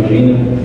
Regina.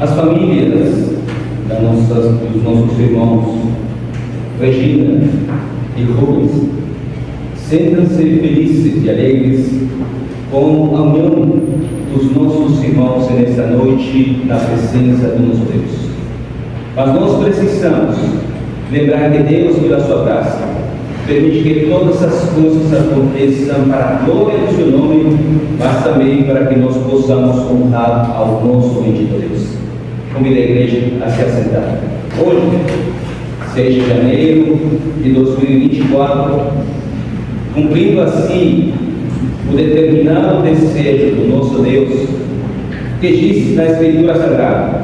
As famílias dos nossos irmãos Regina e Rubens sentem-se felizes e alegres com a união dos nossos irmãos nesta noite na presença do nosso Deus. Mas nós precisamos lembrar que Deus, pela sua graça, permite que todas as coisas aconteçam para a glória do seu nome, mas também para que nós possamos honrar ao nosso bendito Deus. Convido a igreja a se assentar. Hoje, 6 de janeiro de 2024, cumprindo assim o determinado desejo do nosso Deus, que diz na Escritura Sagrada: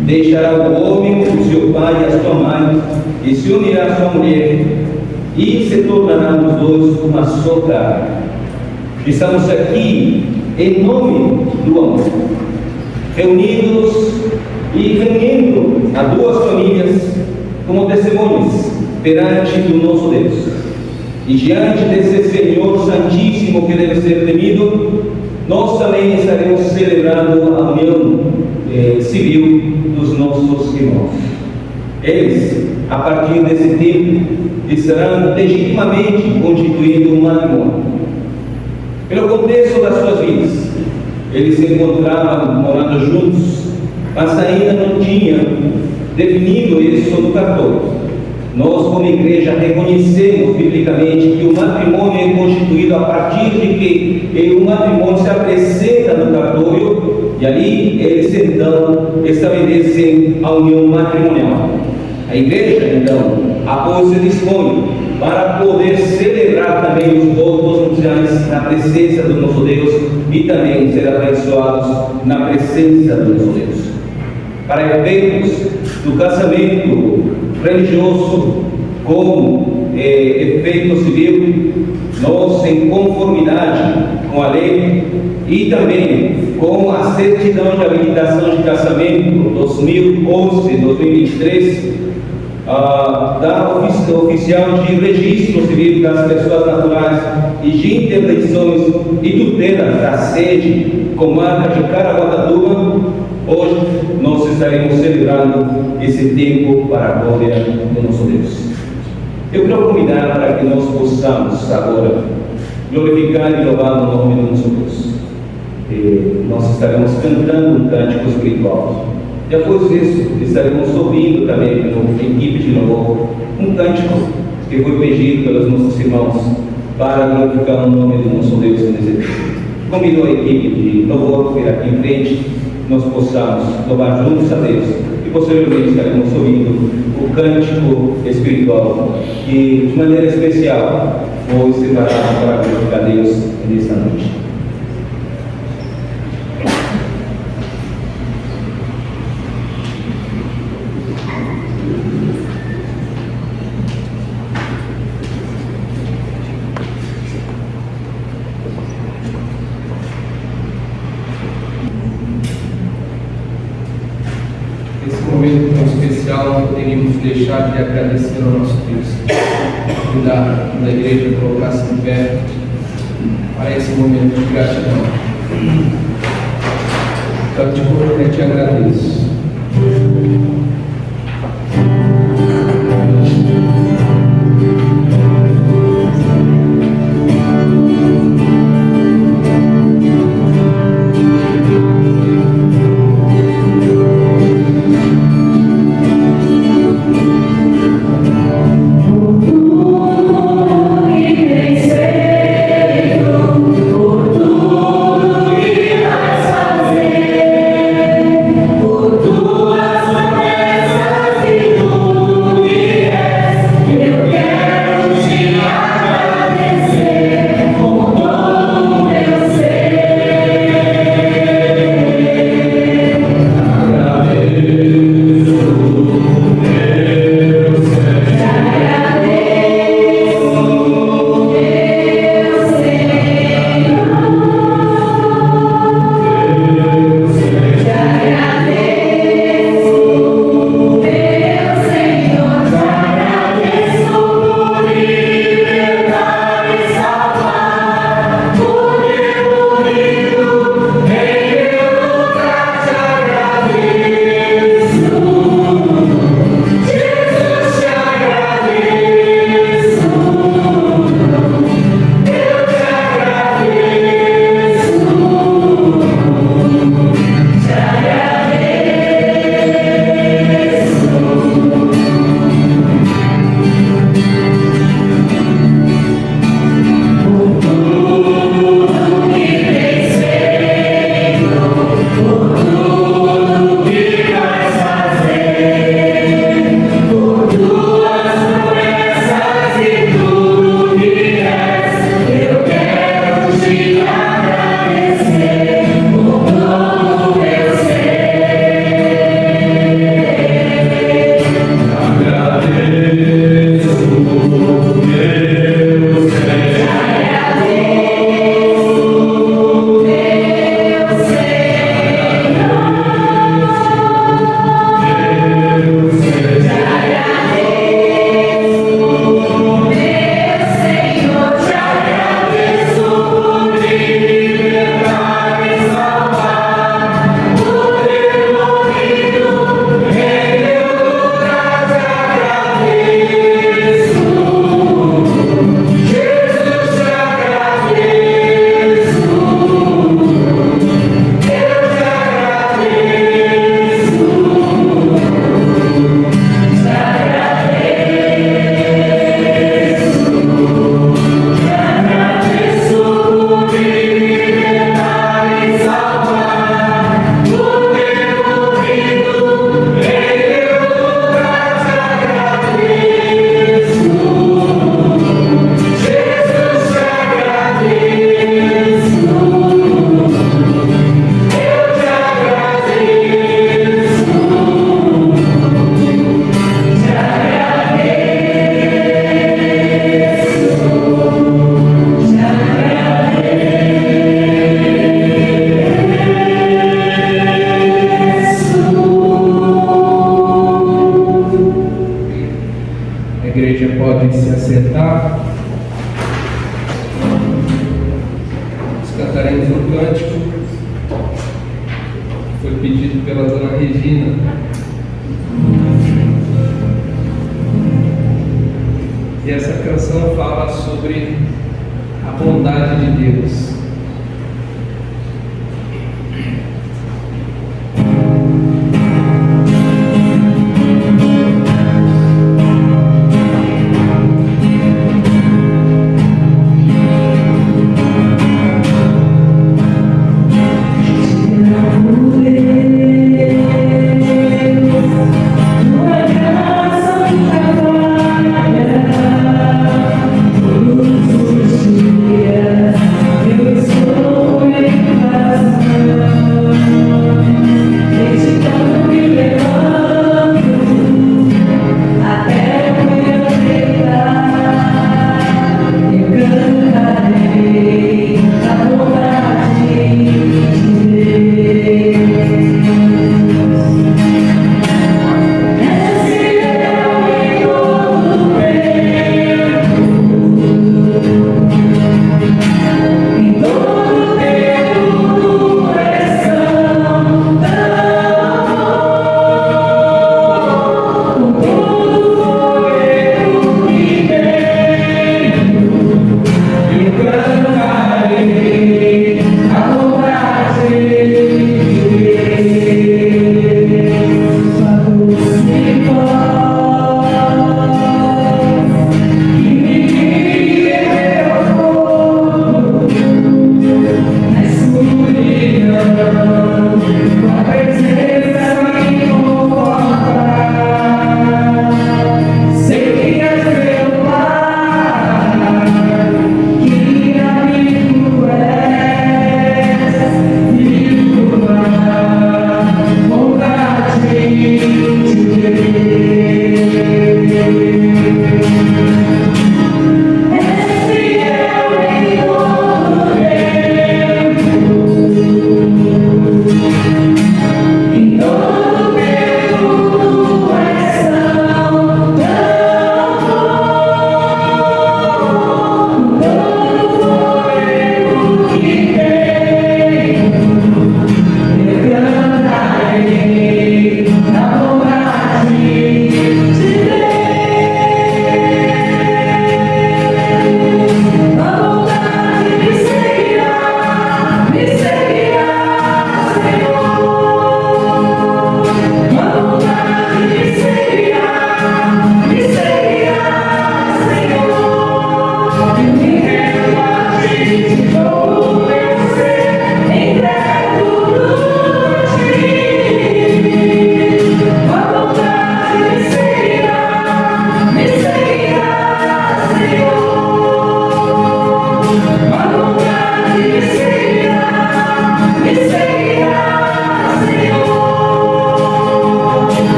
deixará o homem o seu pai e a sua mãe, e se unirá à sua mulher, e se tornarão os dois uma só carne. Estamos aqui em nome do amor, reunidos e reunindo a duas famílias como testemunhas perante do nosso Deus. E diante desse Senhor Santíssimo que deve ser temido, nós também estaremos celebrando a união civil dos nossos irmãos. Eles, a partir desse tempo, estarão legitimamente constituindo um matrimônio. Pelo contexto das suas vidas, eles se encontravam morando juntos, mas ainda não tinham definido isso no cartório. Nós, como igreja, reconhecemos biblicamente que o matrimônio é constituído a partir de que o matrimônio se apresenta no cartório, e ali eles então estabelecem a união matrimonial. A igreja, então, após se dispõe para poder celebrar também os votos nupciais na presença do nosso Deus e também ser abençoados na presença do nosso Deus. Para efeitos do casamento religioso como efeito civil, nós, em conformidade com a lei e também com a certidão de habilitação de casamento 2011-2023, da oficial de registro civil das pessoas naturais e de interdições e tutelas da sede comarca de Caraguatatuba, hoje nós estaremos celebrando esse tempo para a glória do nosso Deus. Eu quero convidar para que nós possamos agora glorificar e louvar o nome do nosso Deus. Nós estaremos cantando um cântico espiritual. Depois disso, estaremos ouvindo também pela equipe de louvor um cântico que foi pedido pelos nossos irmãos para glorificar o nome do nosso Deus nesse dia. Convido a equipe de louvor vir aqui em frente, nós possamos louvar juntos a Deus e posteriormente estaremos ouvindo o cântico espiritual que de maneira especial foi separado para glorificar a Deus nesta noite. especial não poderíamos deixar de agradecer ao nosso Deus e da igreja colocar-se em pé para esse momento de gratidão. Cântico, eu te agradeço. Pode se assentar. Nós cantaremos um cântico que foi pedido pela dona Regina. E essa canção fala sobre a bondade de Deus. Todos os dias eu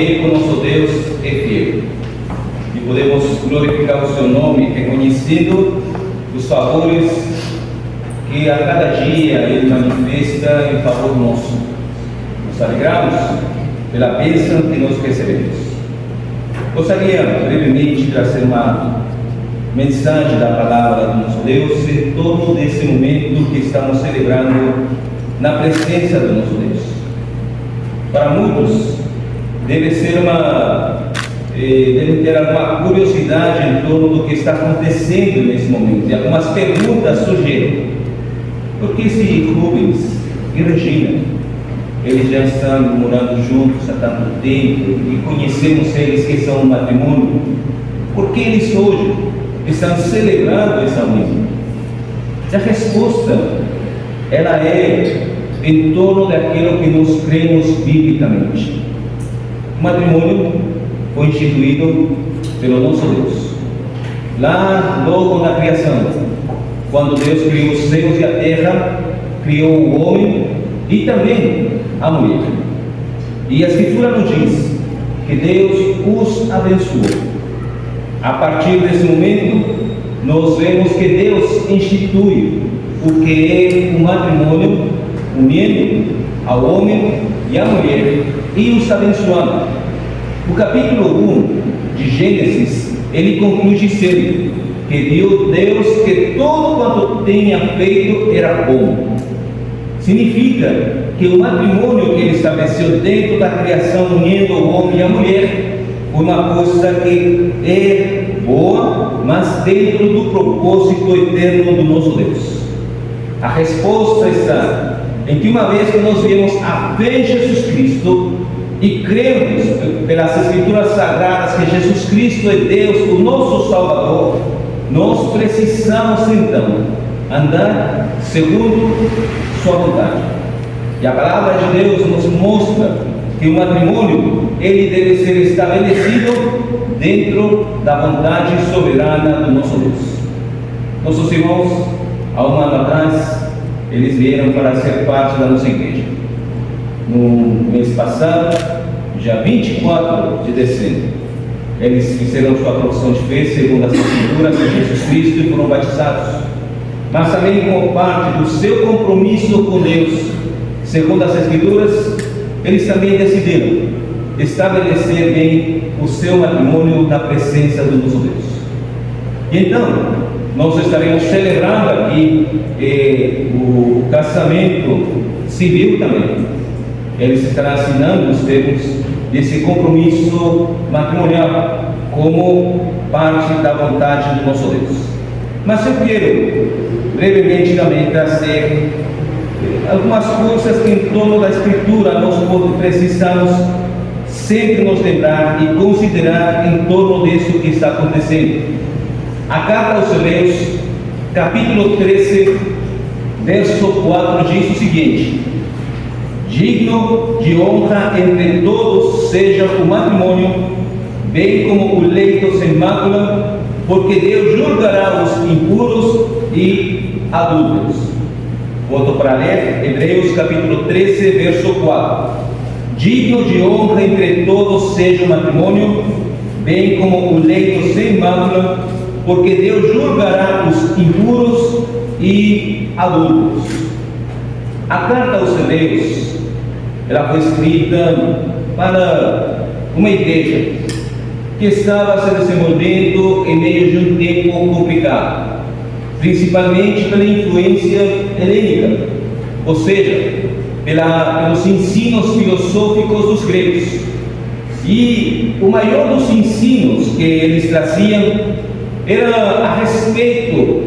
tempo nosso Deus é fiel. E podemos glorificar o seu nome, reconhecendo os favores que a cada dia Ele manifesta em favor nosso. Nos alegramos pela bênção que nós recebemos. Gostaria brevemente de trazer uma mensagem da palavra do nosso Deus em torno desse momento que estamos celebrando na presença do nosso Deus. Para muitos, devem ter alguma curiosidade em torno do que está acontecendo nesse momento. E algumas perguntas surgiram. Por que se Rubens e Regina, eles já estão morando juntos há tanto tempo e conhecemos eles que são um matrimônio? Por que eles hoje estão celebrando essa união? E a resposta, ela é em torno daquilo que nós cremos biblicamente. O matrimônio foi instituído pelo nosso Deus. Lá, logo na criação, quando Deus criou os céus e a terra, criou o homem e também a mulher. E a Escritura nos diz que Deus os abençoou. A partir desse momento, nós vemos que Deus institui o que é o matrimônio, unindo ao homem e à mulher e os abençoando. O capítulo 1 de Gênesis, ele conclui dizendo que viu Deus que todo quanto tinha feito era bom. Significa que o matrimônio que ele estabeleceu dentro da criação, unindo o homem e a mulher, foi uma coisa que é boa, mas dentro do propósito eterno do nosso Deus. A resposta está em que uma vez que nós viemos a fé em Jesus Cristo e cremos pelas Escrituras Sagradas que Jesus Cristo é Deus, o nosso Salvador, nós precisamos então andar segundo sua vontade. E a palavra de Deus nos mostra que o matrimônio, ele deve ser estabelecido dentro da vontade soberana do nosso Deus. Nossos irmãos, há um ano atrás, eles vieram para ser parte da nossa igreja. No mês passado, dia 24 de dezembro, eles fizeram sua profissão de fé segundo as Escrituras de Jesus Cristo e foram batizados. Mas também, como parte do seu compromisso com Deus, segundo as Escrituras, eles também decidiram estabelecer bem o seu matrimônio na presença do nosso Deus. E então, nós estaremos celebrando aqui o casamento civil também. Eles estarão assinando os termos desse compromisso matrimonial como parte da vontade do nosso Deus. Mas eu quero brevemente também trazer algumas coisas que em torno da Escritura nós precisamos sempre nos lembrar e considerar em torno disso que está acontecendo. A carta aos Hebreus, capítulo 13, verso 4, diz o seguinte: digno de honra entre todos seja o matrimônio, bem como o leito sem mácula, porque Deus julgará os impuros e adúlteros. Volto para ler, Hebreus capítulo 13, verso 4. Digno de honra entre todos seja o matrimônio, bem como o leito sem mácula, porque Deus julgará os impuros e adúlteros. A carta aos Hebreus, ela foi escrita para uma igreja que estava se desenvolvendo em meio de um tempo complicado, principalmente pela influência helênica, ou seja, pelos ensinos filosóficos dos gregos. E o maior dos ensinos que eles traziam era a respeito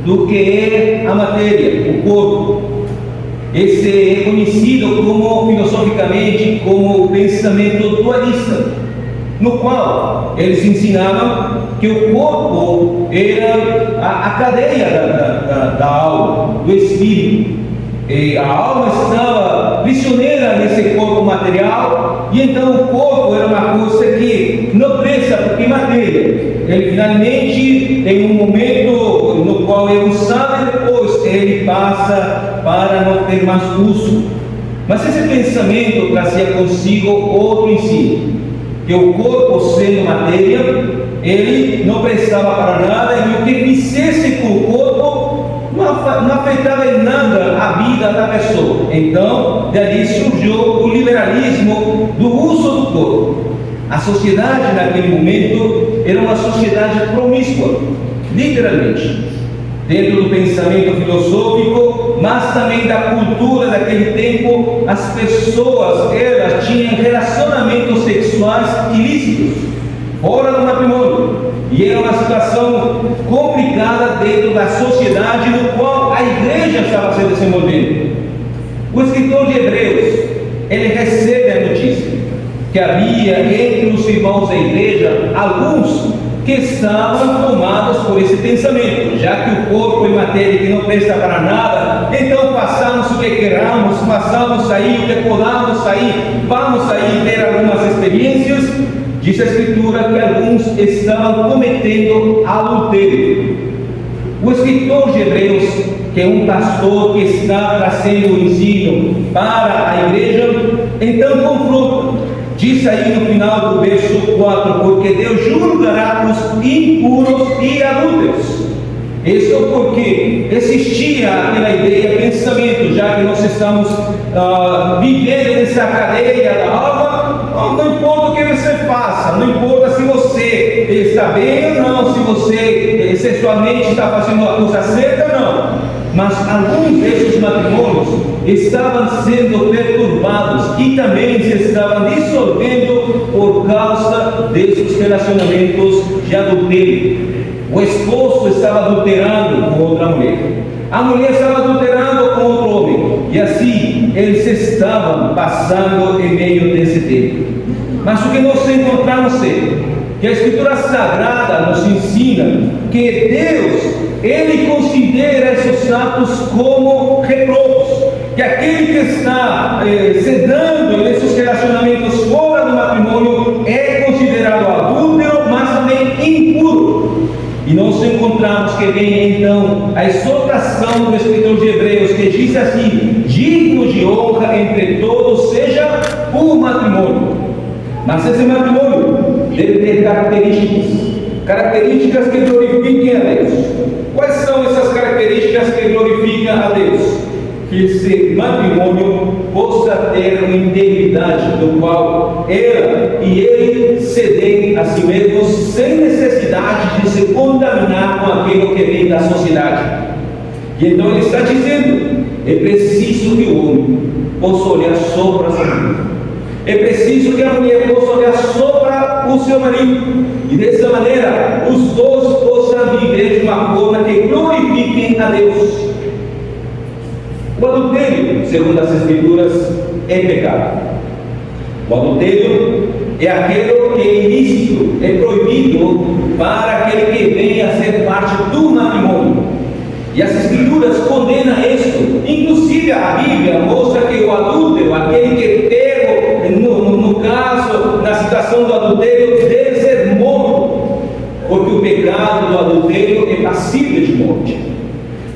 do que é a matéria, o corpo. Esse é conhecido como, filosoficamente, como o pensamento dualista, no qual eles ensinavam que o corpo era a cadeia da alma, do espírito. E a alma estava prisioneira nesse corpo material, e então o corpo era uma coisa que não presta, porque é matéria. Ele finalmente tem um momento no qual é usado e depois ele passa para não ter mais uso. Mas esse pensamento trazia consigo outro ensino, que o corpo sendo matéria, ele não prestava para nada, e o que fizesse com o corpo não afetava em nada a vida da pessoa. Então, dali surgiu o liberalismo do uso do corpo. A sociedade naquele momento era uma sociedade promíscua, literalmente, dentro do pensamento filosófico, mas também da cultura daquele tempo. As pessoas, elas tinham relacionamentos sexuais ilícitos, fora do matrimônio, e era uma situação complicada dentro da sociedade no qual a igreja estava se desenvolvendo. O escritor de Hebreus, ele recebe a notícia que havia entre os irmãos da igreja alguns que estavam tomados por esse pensamento, já que o corpo é matéria que não presta para nada, então façamos o que queramos, façamos aí o que podamos aí, vamos aí ter algumas experiências. Diz a Escritura que alguns estavam cometendo adultério. O escritor de Hebreus, que é um pastor que está trazendo o ensino para a igreja, então confronta. Diz aí no final do verso 4: porque Deus julgará os impuros e adúlteros. Isso porque existia aquela ideia, pensamento, já que nós estamos vivendo nessa cadeia da alma, não importa o que você faça, não importa se você está bem ou não, se você sexualmente está fazendo a coisa certa ou não. Mas alguns desses matrimônios estavam sendo perturbados e também se estavam dissolvendo por causa desses relacionamentos de adultério. O esposo estava adulterando com outra mulher, a mulher estava adulterando com outro homem, e assim eles estavam passando em meio desse tempo. Mas o que nós encontramos é que a Escritura Sagrada nos ensina que Deus, Ele considera esses atos como reprobos, que aquele que está se dando nesses relacionamentos fora do matrimônio é considerado adúltero, mas também impuro. E nós encontramos que vem então a exortação do escritor de Hebreus, que diz assim: digno de honra entre todos seja o matrimônio. Mas esse matrimônio deve ter características que glorifiquem a Deus. Quais são essas características que glorificam a Deus? Que esse matrimônio possa ter uma integridade, do qual ela e ele se deem a si mesmos sem necessidade de se contaminar com aquilo que vem da sociedade. E então ele está dizendo: é preciso que o homem possa olhar só para si mesmo. É preciso que a mulher possa olhar só para o seu marido, e dessa maneira os dois possam viver de uma forma que glorifiquem a Deus. O adultério, segundo as Escrituras, é pecado. O adultério é aquele que é ilícito, é proibido para aquele que venha a ser parte do matrimônio. E as Escrituras condenam isso. Inclusive a Bíblia mostra que o adúltero, aquele que pega, no caso, na situação do adultério, deve ser morto, porque o pecado do adultério é passível de morte.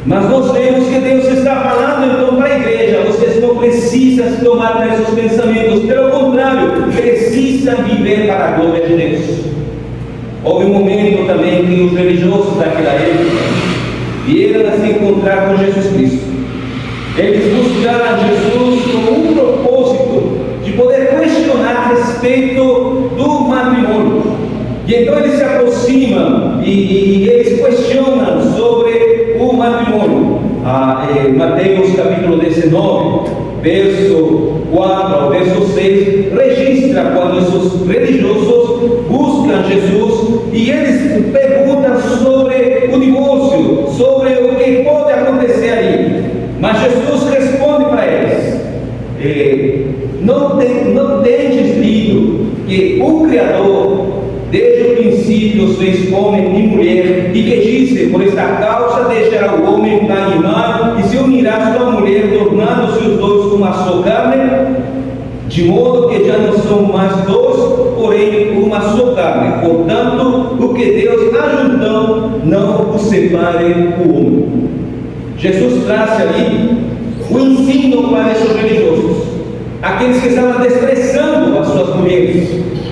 Mas nós vemos que Deus está falando então para a igreja: vocês não precisam se tomar para esses pensamentos, pelo contrário, precisam viver para a glória de Deus. Houve um momento também que os religiosos daquela época vieram a se encontrar com Jesus Cristo. Eles buscaram a Jesus com um propósito de poder questionar a respeito do matrimônio. E então eles se aproximam e eles questionam sobre o matrimônio. Mateus capítulo 19, verso 4 ao verso 6, registra quando esses religiosos buscam Jesus e eles perguntam sobre o divórcio, sobre o que pode acontecer ali. Mas Jesus responde para eles: não tendes lido que o Criador desde o princípio fez homem e mulher, e que disse: por esta causa deixará o homem pai e mãe, e se unirá a sua mulher, tornando-se os dois uma só carne, de modo que já não são mais dois, porém uma só carne. Portanto, o que Deus ajuntou, não o separe o homem. Jesus traz ali o ensino para esses religiosos. aqueles que estavam desprezando as suas mulheres,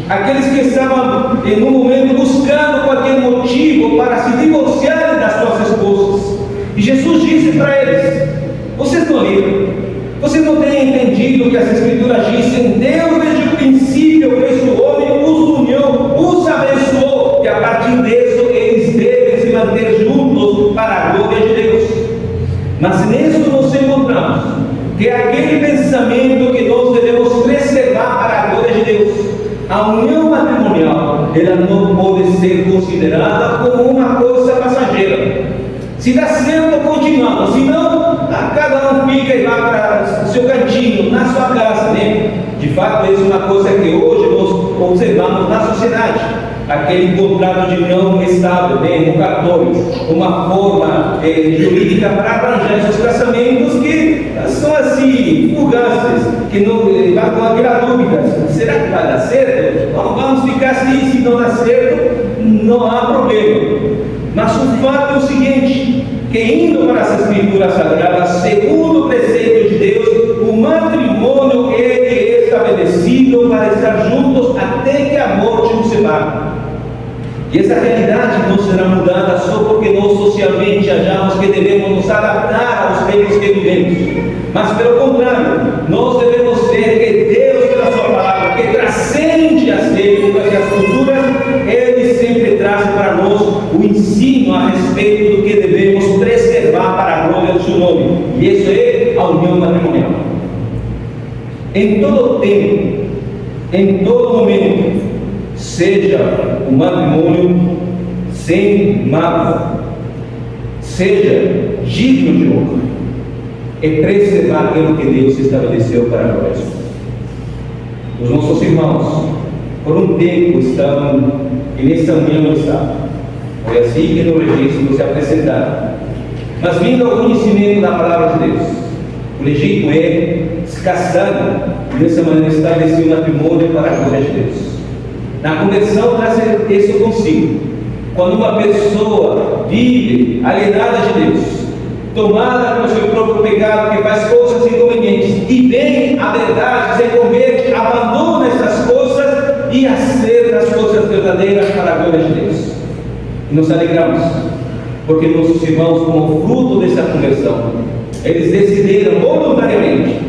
aqueles que estavam em um momento buscando qualquer motivo para se divorciarem das suas esposas. E Jesus disse para eles: vocês não leram? Vocês não têm entendido o que as Escrituras dizem? Deus desde o princípio fez o homem, os uniu, os abençoou, e a partir disso eles devem se manter juntos para a glória de Deus. Mas nisso nós encontramos que aquele pensamento que nós devemos preservar para a glória de Deus, a união matrimonial, ela não pode ser considerada como uma coisa passageira. Se dá certo, continuamos. Se não, cada um fica e vai para o seu cantinho, na sua casa, né? De fato, isso é uma coisa que hoje nós observamos na sociedade. Aquele contrato de união estável, né? Um cartório, uma forma jurídica para arranjar esses casamentos que são assim, fugazes, que não vai com aquela dúvida: será que vai dar certo? Vamos ficar assim, se não dá certo, não há problema. Mas o fato é o seguinte, que indo para as Escrituras Sagradas, segundo o preceito de Deus, o matrimônio é estabelecido para estar juntos até que a morte nos separe. E essa realidade não será mudada só porque nós socialmente achamos que devemos nos adaptar aos tempos que vivemos. Mas pelo contrário, nós devemos ver que Deus, pela sua palavra, que transcende as épocas e as culturas, Ele sempre traz para nós o ensino a respeito do que devemos preservar para a glória do seu nome. E isso é a união matrimonial. Em todo tempo, em todo momento, seja o matrimônio sem mágoa, seja digno de honra, é preservar aquilo que Deus estabeleceu para a glória. Os nossos irmãos, por um tempo, estavam e nessa união estavam. Foi assim que no registro se apresentaram. Mas vindo ao conhecimento da palavra de Deus, o legítimo é se casar e dessa maneira estabelecer o matrimônio para a glória de Deus. Na conversão traz isso consigo. Quando uma pessoa vive alienada de Deus, tomada pelo seu próprio pecado, que faz coisas inconvenientes, e vem a verdade, se converte, abandona essas coisas e acerta as coisas verdadeiras para a glória de Deus. E nos alegramos, porque nossos irmãos, como fruto dessa conversão, eles decidiram voluntariamente,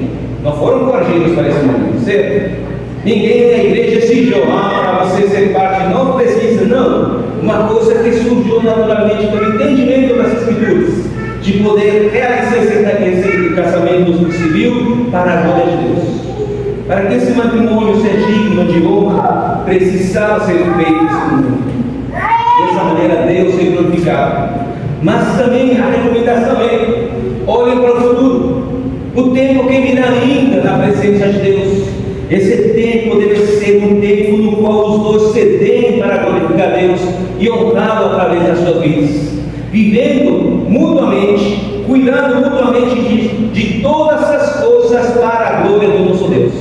não foram coagidos para esse momento, certo? Ninguém na igreja exigiu: para você ser parte, não precisa, não. Uma coisa que surgiu naturalmente pelo entendimento das Escrituras, de poder realizar esse casamento civil para a glória de Deus. Para que esse matrimônio seja digno de honra, precisava ser feito esse mundo. Dessa maneira Deus é glorificado. Mas também a recomendação é: olhem para o futuro, o tempo que virá ainda na presença de Deus. Esse tempo deve ser um tempo no qual os dois se deem para glorificar Deus e honrá-lo através das suas vidas, vivendo mutuamente, cuidando mutuamente de todas as coisas para a glória do nosso Deus.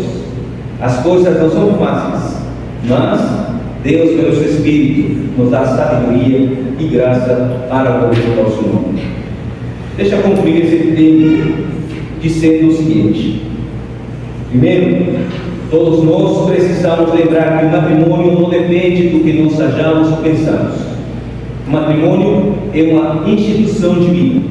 As coisas não são fáceis, mas Deus, pelo seu Espírito, nos dá sabedoria e graça para glorificar o seu nome. Deixa eu concluir esse tempo dizendo o seguinte: primeiro, todos nós precisamos lembrar que o matrimônio não depende do que nós achamos ou pensamos. O matrimônio é uma instituição divina.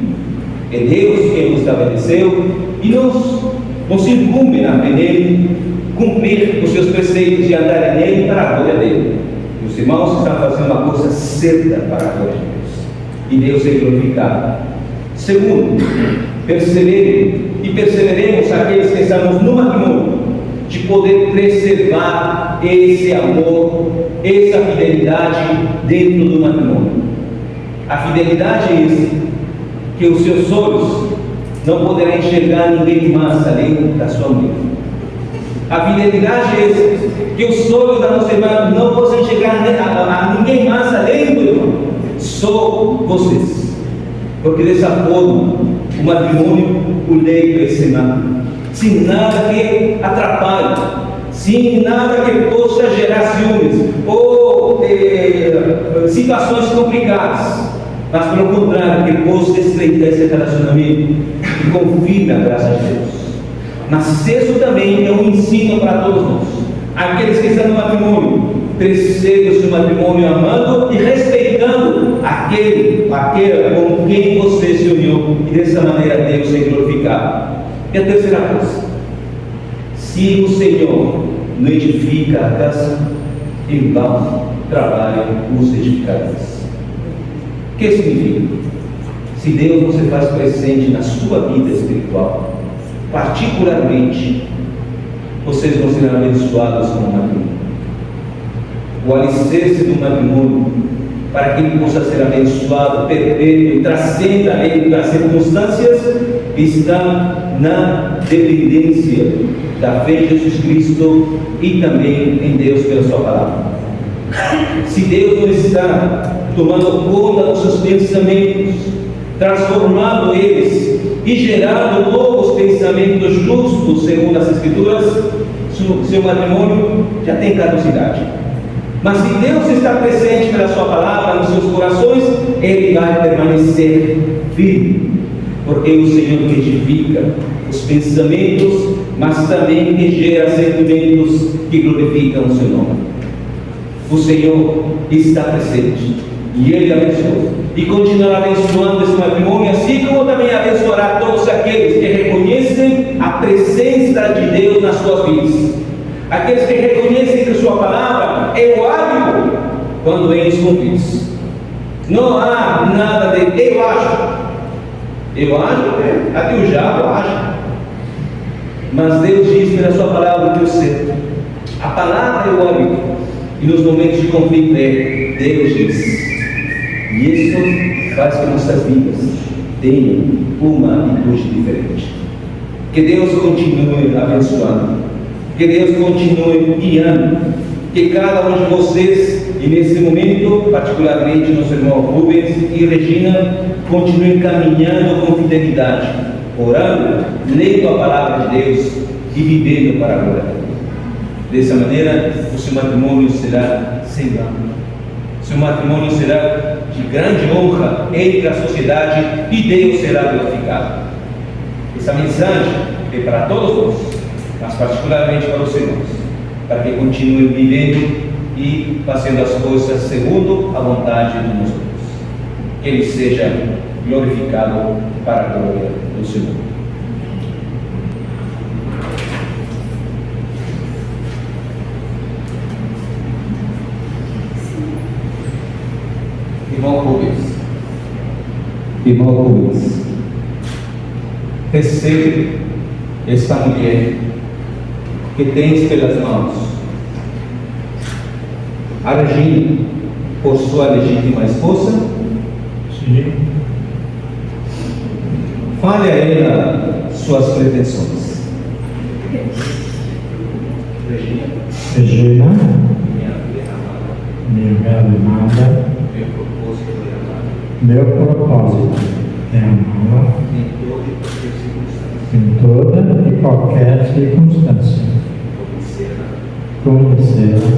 É Deus quem o estabeleceu e nos incumbe na fé nele, cumprir os seus preceitos e andar nele para a glória dele. E os irmãos estão fazendo uma coisa certa para a glória de Deus. E Deus é glorificado. Segundo, perseveremos aqueles que estamos no matrimônio, de poder preservar esse amor, essa fidelidade dentro do matrimônio. A fidelidade é essa, que os seus olhos não poderão enxergar ninguém mais além da sua mulher. A fidelidade é essa, que os olhos da nossa irmã não possam enxergar a ninguém mais além do irmão, só vocês. Porque dessa forma, o matrimônio, o leito é sem nada que atrapalhe, sem nada que possa gerar ciúmes ou situações complicadas, mas pelo contrário, que possa estreitar esse relacionamento e confirme a graça de Deus. Mas isso também é um ensino para todos nós. Aqueles que estão no matrimônio, persegue o seu matrimônio amando e respeitando aquela com quem você se uniu, e dessa maneira Deus é glorificado. E a terceira coisa: se o Senhor não edifica a casa, em vão trabalham os edificadores. O que significa? Se Deus não se faz presente na sua vida espiritual, particularmente, vocês não serão abençoados com o matrimônio. O alicerce do matrimônio, para que ele possa ser abençoado, perpétuo e transcenda ele das circunstâncias, está na dependência da fé em Jesus Cristo e também em Deus pela sua palavra. Se Deus não está tomando conta dos seus pensamentos, transformando eles e gerando novos pensamentos justos segundo as Escrituras, seu matrimônio já tem caducidade. Mas se Deus está presente pela sua palavra nos seus corações, ele vai permanecer firme, porque o Senhor que edifica os pensamentos, mas também que gera sentimentos que glorificam o seu nome. O Senhor está presente e ele abençoa e continuará abençoando esse matrimônio, assim como também abençoará todos aqueles que reconhecem a presença de Deus nas suas vidas, aqueles que reconhecem que sua palavra é o hábito quando vem os convites. Não há nada de eu acho, até o diabo acha, mas Deus diz pela sua palavra que o certo, a palavra é o hábito, e nos momentos de conflito Deus diz. E isso faz que nossas vidas tenham uma atitude diferente. Que Deus continue abençoando, que Deus continue guiando, que cada um de vocês, e nesse momento, particularmente nosso irmão Rubens e Regina, continuem caminhando com fidelidade, orando, lendo a palavra de Deus e vivendo para a glória de Deus. Dessa maneira, o seu matrimônio será sem drama. Seu matrimônio será de grande honra entre a sociedade e Deus será glorificado. Essa mensagem é para todos nós, mas particularmente para os irmãos, para que continuem vivendo e fazendo as coisas segundo a vontade de nosso Deus. Que Ele seja glorificado para a glória do Senhor. Irmão Rubens, recebe esta mulher que tens pelas mãos, a Regina, por sua legítima esposa. Sim. Fale a ela suas pretensões. Regina, minha bela amada, meu propósito é amá-la em toda e qualquer circunstância, conhecê-la,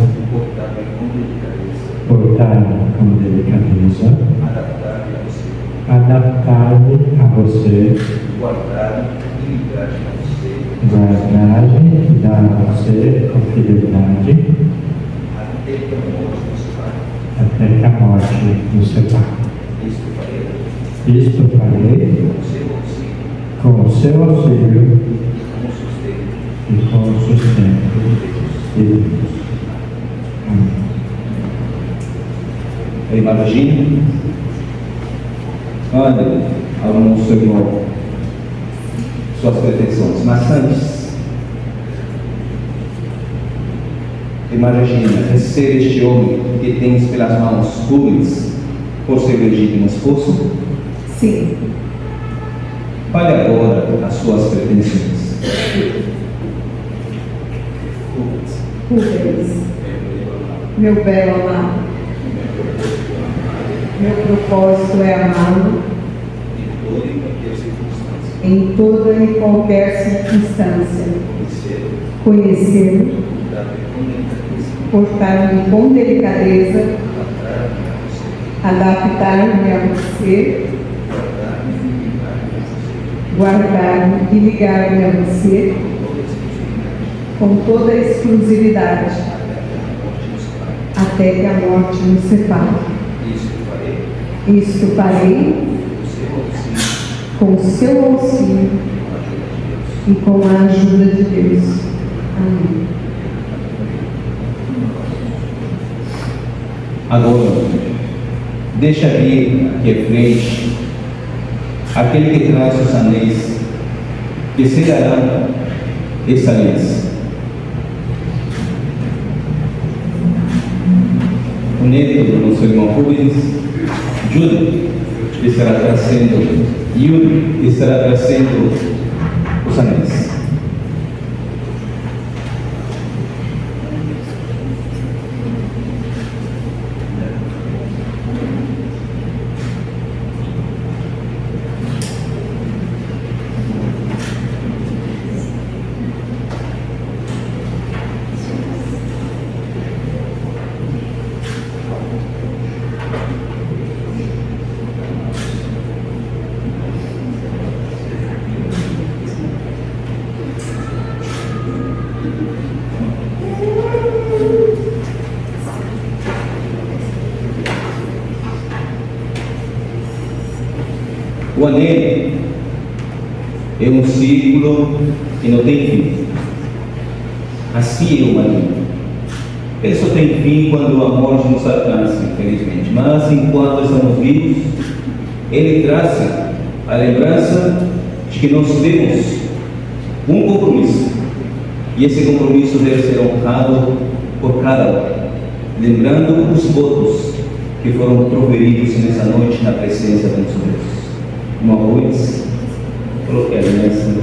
portar-me com delicadeza, adaptar-me a você, guardar-me e dar a você com fidelidade, até que a morte nos separe. Isto farei com o seu auxílio e com o sustento de Deus. Amém. Imagine, olha ao nosso irmão suas pretensões, mas antes, imagina ser este homem que tens pelas mãos Rubens por ser legítimo esposo. Sim. Fale agora as suas pretensões. Rubens, meu belo amado, meu propósito é amá-lo em toda e qualquer circunstância, conhecê-lo, portar-me com delicadeza, adaptar-me a você, guardar-me e ligar-me a você, com toda a exclusividade, até que a morte nos separe. Isto farei com o seu auxílio e com a ajuda de Deus. Amém. Agora, deixa vir aqui à frente aquele que traz os anéis que sellarão essa aliança. O neto do nosso irmão Rubens, Júlio, estará trazendo, Yuri estará trazendo os anéis. O anel é um círculo que não tem fim. Assim é o anel. Ele só tem fim quando a morte nos alcança, infelizmente. Mas enquanto estamos vivos, ele traz a lembrança de que nós temos um compromisso. E esse compromisso deve ser honrado por cada um, lembrando os votos que foram proferidos nessa noite na presença do nosso Deus. Uma vez, coloque a aliança.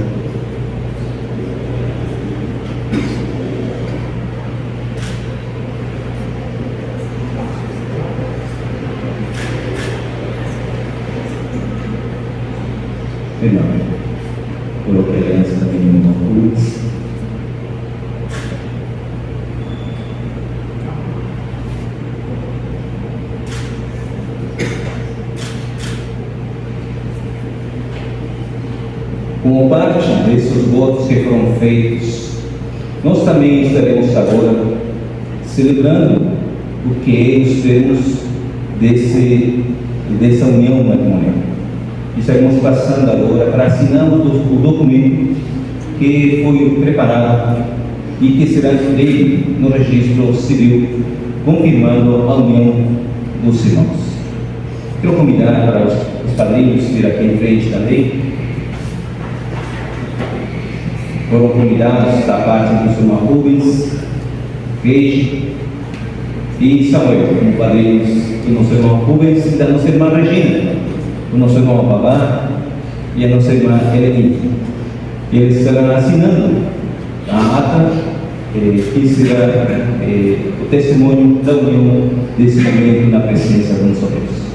Não, coloque a aliança também numa cruz. Como parte desses votos que foram feitos, nós também estaremos agora celebrando o que nós temos dessa união matrimonial. Estaremos passando agora para assinarmos o documento que foi preparado e que será feito no registro civil, confirmando a união dos irmãos. Quero convidar para os padrinhos vir aqui em frente também. Foram convidados da parte do irmão Rubens, Reis e Samuel, como padrinhos do nosso irmão Rubens e da nossa irmã Regina, do nosso irmão Babá e a nossa irmã Helene. E eles estarão assinando a ata que será o testemunho da união desse momento na presença do nosso Deus.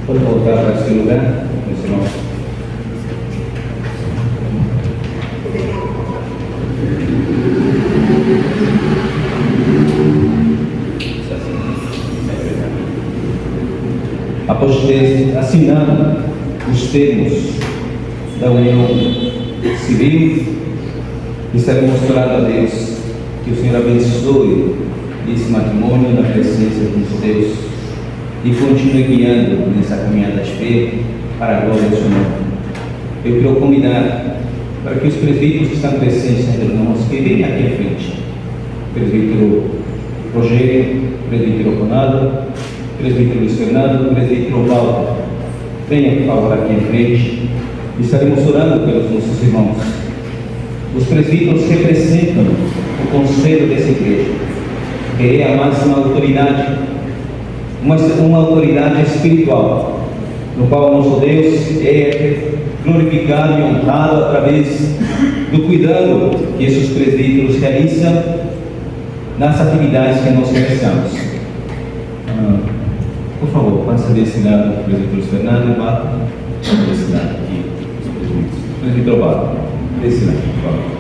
Pode voltar para esse lugar, meus irmãos. Após ter assinado os termos da união civil, estaremos orando a Deus que o Senhor abençoe esse matrimônio na presença de Deus e continue guiando nessa caminhada de fé para a glória do seu nome. Eu quero convidar para que os presbíteros que estão presentes entre nós, que venham aqui à frente. Presbítero Rogério, presbítero Ronaldo, presbítero Luiz Fernando, presbítero Walter, venha por favor aqui à frente. Estaremos orando pelos nossos irmãos. Os presbíteros representam o conselho dessa igreja, que é a máxima autoridade, uma autoridade espiritual, no qual o nosso Deus é glorificado e honrado através do cuidado que esses presbíteros realizam nas atividades que nós realizamos. Por favor, passa desse lado, presbítero Fernando, e bata desse lado aqui, os presbíteros. Presbítero Bata, desse lado, por favor.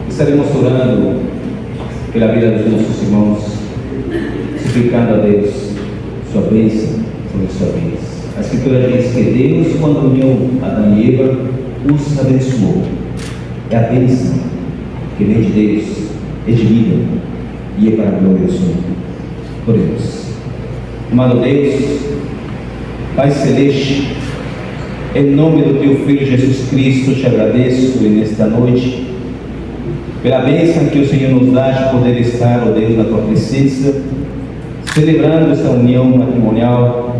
Estaremos orando pela vida dos nossos irmãos, suplicando a Deus sua bênção sobre sua vida. A Escritura diz que Deus, quando uniu Adão e Eva, os abençoou. É a bênção que vem de Deus, é de vida e é para a glória do Senhor. Oremos. Amado Deus, Pai Celeste, em nome do Teu Filho Jesus Cristo, te agradeço nesta noite pela bênção que o Senhor nos dá de poder estar, ó Deus, na Tua presença, celebrando esta união matrimonial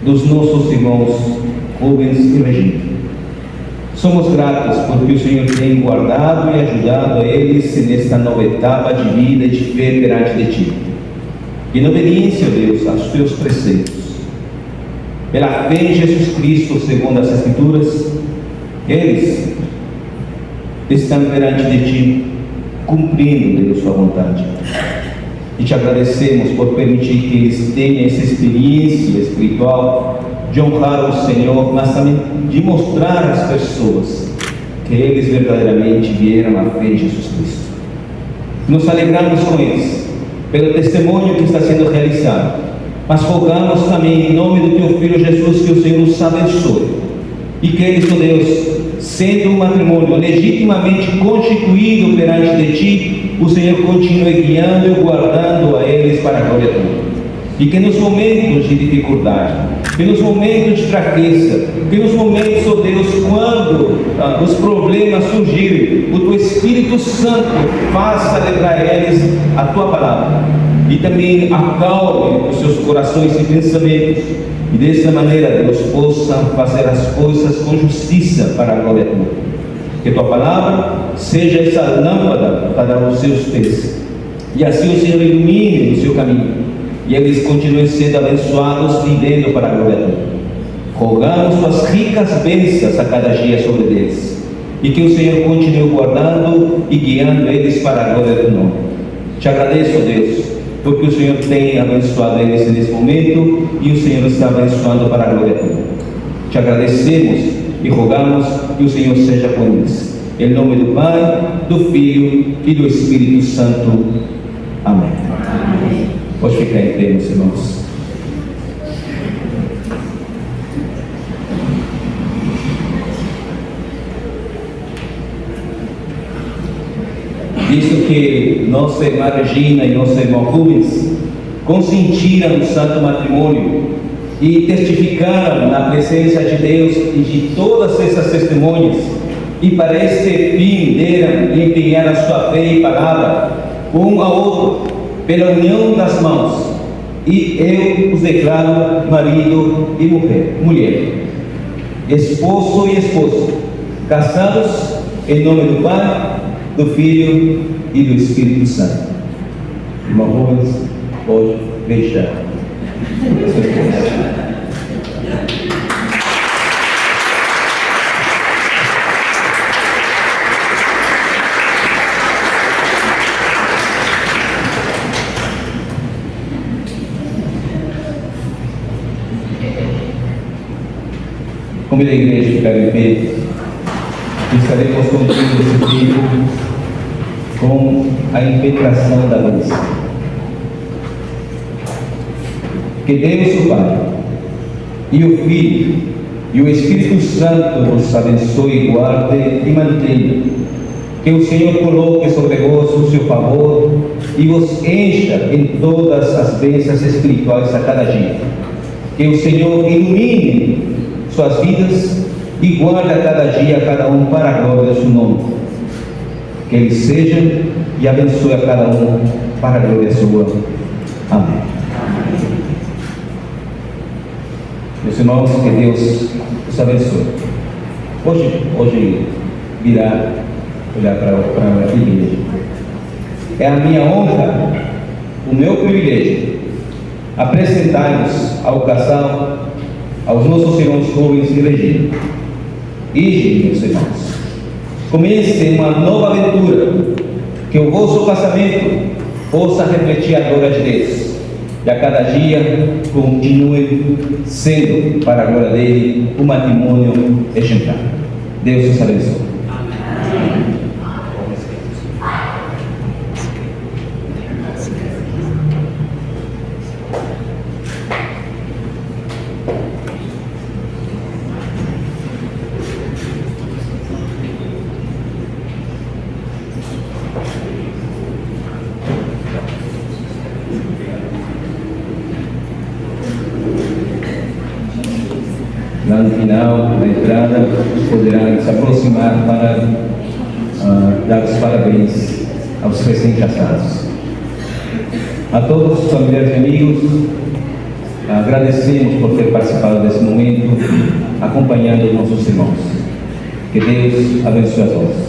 dos nossos irmãos Rubens e Regina. Somos gratos porque o Senhor tem guardado e ajudado a eles nesta nova etapa de vida e de fé perante de Ti. E na obediência, Deus, aos Teus preceitos, pela fé em Jesus Cristo, segundo as Escrituras, eles estão perante de Ti, cumprindo, Deus, Sua vontade. E Te agradecemos por permitir que eles tenham essa experiência espiritual de honrar o Senhor, mas também de mostrar às pessoas que eles verdadeiramente vieram à fé em Jesus Cristo. Nos alegramos com eles, pelo testemunho que está sendo realizado, mas rogamos também, em nome do Teu Filho Jesus, que o Senhor os abençoe e que eles, ó Deus, sendo um matrimônio legitimamente constituído perante de Ti, o Senhor continue guiando e guardando a eles para a glória Tua. E que nos momentos de dificuldade, que nos momentos de fraqueza, que nos momentos, ó Deus, quando os problemas surgirem, o Teu Espírito Santo faça lembrar eles a Tua palavra e também acalme os seus corações e pensamentos, e dessa maneira, Deus, possa fazer as coisas com justiça para a glória Tua. Que Tua palavra seja essa lâmpada para os seus pés, e assim o Senhor ilumine o seu caminho, e eles continuem sendo abençoados, vivendo para a glória Tua. Rogamos Tuas ricas bênçãos a cada dia sobre eles, e que o Senhor continue guardando e guiando eles para a glória do Teu nome. Te agradeço, Deus, porque o Senhor tem abençoado eles nesse momento, e o Senhor está abençoando para a glória Tua. Te agradecemos e rogamos que o Senhor seja com eles. Em nome do Pai, do Filho e do Espírito Santo. Amém. Amém. Pode ficar em pé, meus irmãos. Visto que nossa irmã Regina e nosso irmão Rubens consentiram no santo matrimônio e testificaram na presença de Deus e de todas essas testemunhas, e para este fim deram empenhar a sua fé e palavra um ao outro pela união das mãos, e eu os declaro marido e mulher, esposo e esposa, casados em nome do Pai, do Filho e do Espírito Santo. Irmão Rubens, pode beijar. Convido a igreja a ficar em pé. Estaremos concluindo esse vídeo com a impetração da bênção. Que Deus, o Pai, e o Filho, e o Espírito Santo vos abençoe, guarde e mantenha. Que o Senhor coloque sobre vós o seu favor e vos encha em todas as bênçãos espirituais a cada dia. Que o Senhor ilumine suas vidas e guarde a cada dia cada um para a glória do seu nome. Que Ele seja e abençoe a cada um para a glória sua. Amém. Meus irmãos, que Deus os abençoe. Hoje virá olhar para a igreja. É a minha honra, o meu privilégio, apresentar-nos ao casal, aos nossos irmãos jovens de Regina. E, meus irmãos, comece uma nova aventura, que o vosso casamento possa refletir a glória de Deus, e a cada dia continue sendo, para a glória dele, um matrimônio exemplar. Deus os abençoe. Lá no final da entrada, poderão se aproximar para dar os parabéns aos recém-casados. A todos os familiares e amigos, agradecemos por ter participado desse momento, acompanhando os nossos irmãos. Que Deus abençoe a todos.